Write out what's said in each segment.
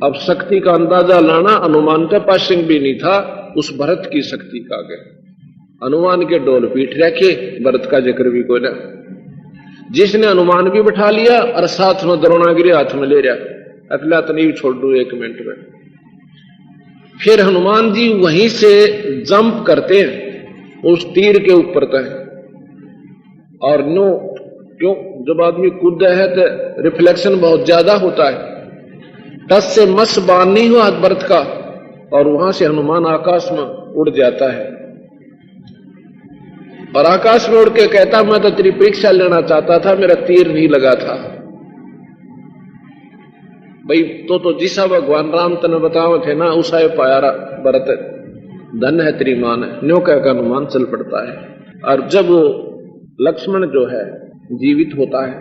अब शक्ति का अंदाजा लाना अनुमान के पास भी नहीं था उस भरत की शक्ति का आगे। अनुमान के डोल पीठ रखे, भरत का जिक्र भी कोई ना, जिसने अनुमान भी बैठा लिया और साथ में द्रोणागिरी हाथ में ले रहा, अगला तो नहीं छोड़ दू 1 मिनट में। फिर हनुमान जी वहीं से जंप करते हैं उस तीर के ऊपर तक, और नो क्यों, जब आदमी कूदता है तो रिफ्लेक्शन बहुत ज्यादा होता है, टस से मस बान नहीं हुआ हाथ भरत का, और वहां से हनुमान आकाश में उड़ जाता है। और आकाश में उड़ के कहता, मैं तो तेरी परीक्षा लेना चाहता था, मेरा तीर नहीं लगा था। भाई तो जिसा भगवान राम तने बताओ थे ना, उसा पाया भरत, धन है तेरी मान है, न्यो कह का हनुमान चल पड़ता है। और जब वो लक्ष्मण जो है जीवित होता है,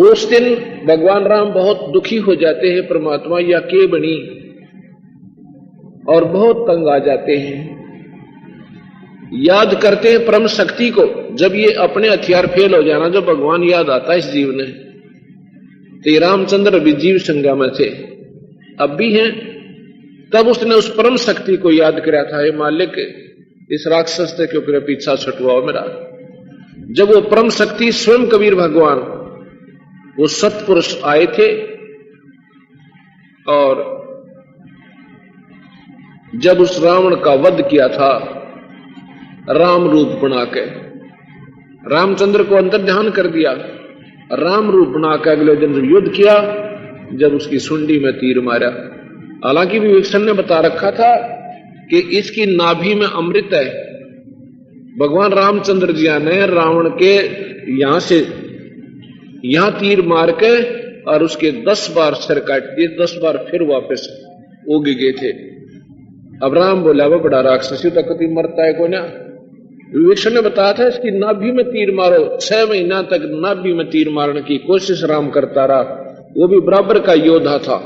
उस दिन भगवान राम बहुत दुखी हो जाते हैं, परमात्मा या के बनी, और बहुत तंग आ जाते हैं। याद करते हैं परम शक्ति को। जब ये अपने हथियार फेल हो जाना, जब भगवान याद आता है इस जीव ने, तो रामचंद्र भी जीव संज्ञा में थे, अब भी हैं, तब उसने उस परम शक्ति को याद किया था, ये मालिक इस राक्षस से क्यों पीछा छुटवाओ मेरा। जब वो परम शक्ति स्वयं कबीर भगवान वो सत्पुरुष आए थे, और जब उस रावण का वध किया था राम रूप बना के, रामचंद्र को अंतर्ध्यान कर दिया, राम रूप बना के अगले दिन युद्ध किया, जब उसकी सुंडी में तीर मारा। हालांकि विवेचन ने बता रखा था कि इसकी नाभि में अमृत है। भगवान रामचंद्र जी ने रावण के यहां से यहां तीर मार के और उसके 10 बार सिर काट दिए, 10 बार फिर वापस उग गए थे। अब राम बोला, वो बड़ा राक्षसी तो कभी मरता है कोई ना। विवेचन ने बताया था इसकी नाभि में तीर मारो, 6 महीना तक नाभि में तीर मारने की कोशिश राम करता रहा। वो भी बराबर का योद्धा था,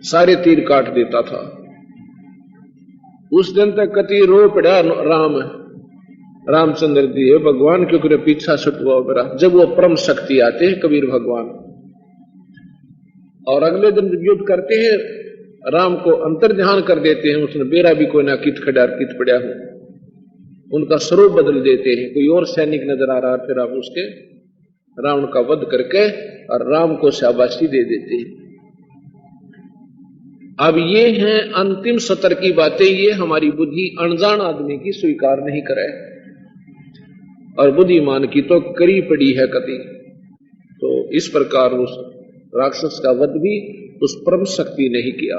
सारे तीर काट देता था। उस दिन तक कति रो पड़ा रामचंद्र जी, है भगवान क्यों करे पीछा छुटवाओ मेरा। जब वो परम शक्ति आते हैं कबीर भगवान, और अगले दिन जब युद्ध करते हैं, राम को अंतर्ध्यान कर देते हैं, उसने बेरा भी कोई ना कित खड़ा कित पड़ा हो, उनका स्वरूप बदल देते हैं। कोई और सैनिक नजर आ रहा, फिर आप उसके रावण का वध करके और राम को शाबाशी दे देते हैं। अब ये हैं अंतिम सत्र की बातें, ये हमारी बुद्धि अनजान आदमी की स्वीकार नहीं करे, और बुद्धिमान की तो करी पड़ी है कति। तो इस प्रकार उस राक्षस का वध भी उस परम शक्ति ने ही किया।